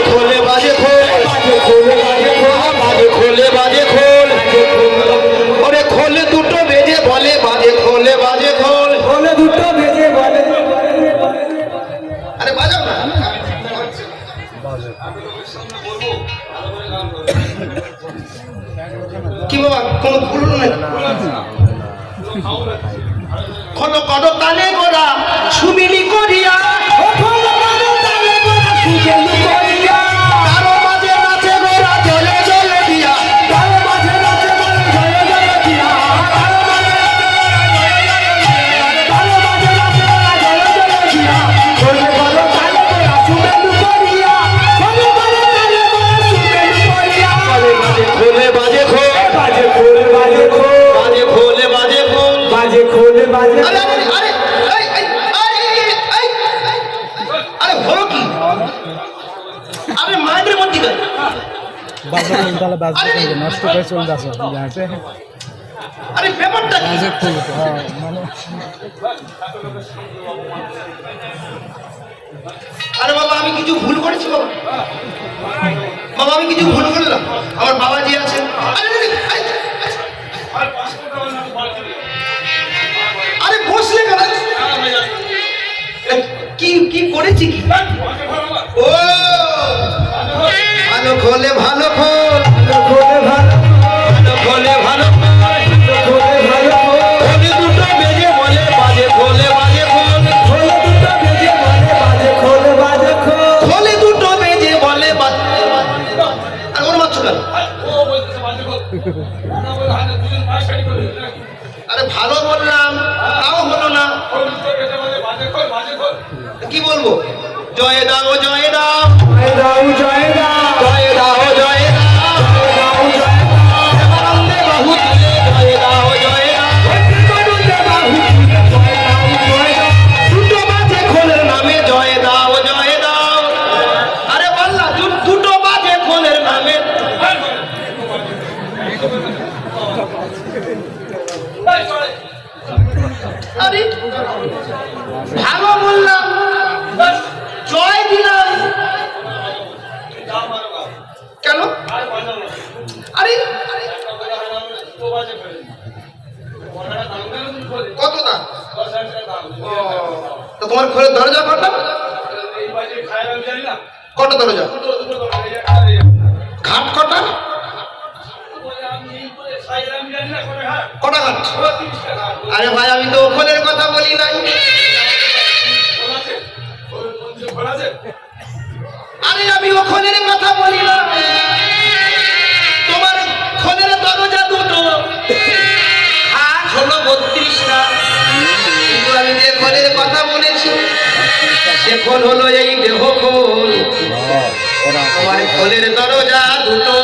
খোলে বাজে খোল বাজে খোলে বাজে খোল ওরে খোলে দুটো বেজে বলে বাজে খোলে বাজে খোল খোলে দুটো বেজে বলে আরে বাজাও না কি বাবা কোনো ভুল নেই খোলো কত তালে গোরা সুমিলি করিয়া কারো মাঝে নাচে গোরা জলে জলে দিয়া কারো মাঝে নাচে গোরা জলে জলে দিয়া কারো মাঝে নাচে গোরা জলে জলে দিয়া খোলে কত তালে গোরা সুমিলি করিয়া খোলে কত তালে গোরা সুমিলি করিয়া খোলে বাজে খোল বাজে খোল বাজে খোল বাজে খোলে বাজে খোল বাজে খোলে বাজে আরে আরে আরে হলো কি আরে মায়ের মধ্যে গেল বাজার তাহলে বাজার নষ্ট করে চলে যাচ্ছে যাচ্ছে আরে ব্যাপারটা কি বাজার খুলে তো মানে আরে বাবা আমি কিছু ভুল করেছি বাবা বাবা আমি কিছু ভুল করলাম আমার বাবা যে আছে আরে বসলে কেন কি কি করেছি কি ও ভালো খোলে ভালো খোল খোলে ভালো ভালো খোলে ভালো খোলে ভালো খোলে দুটো বেজে বলে বাজে খোলে বাজে খোল খোলে দুটো বেজে বলে বাজে খোলে বাজে খোল খোলে দুটো বেজে বলে বাজে আর ওর মাছ কেন আরে ভালো বললাম তাও হলো না কি বলবো জয় দাও জয় দাও জয় দাও জয় দাও জয় দাও জয় দাও প্রেমানন্দে বাহু তুলে জয় দাও জয় দাও দুটো বাজে খোলের নামে জয় দাও জয় দাও আরে বললা দুটো বাজে খোলের নামে আরে ভালো বললাম জয় দিলাম কেন আরে কত দাম তো তোমার ঘরের দরজা কটা কটা দরজা ঘাট কটা কটা ঘাট আরে ভাই আমি তো ওখলের কথা বলি নাই আরে আমি ওখলের কথা বলি না তোমার খোলের দরজা দুটো ঘাট হলো 32টা কিন্তু আমি যে খোলের কথা বলেছি সে খোল হলো এই দেহ খোল তোমার খোলের দরজা দুটো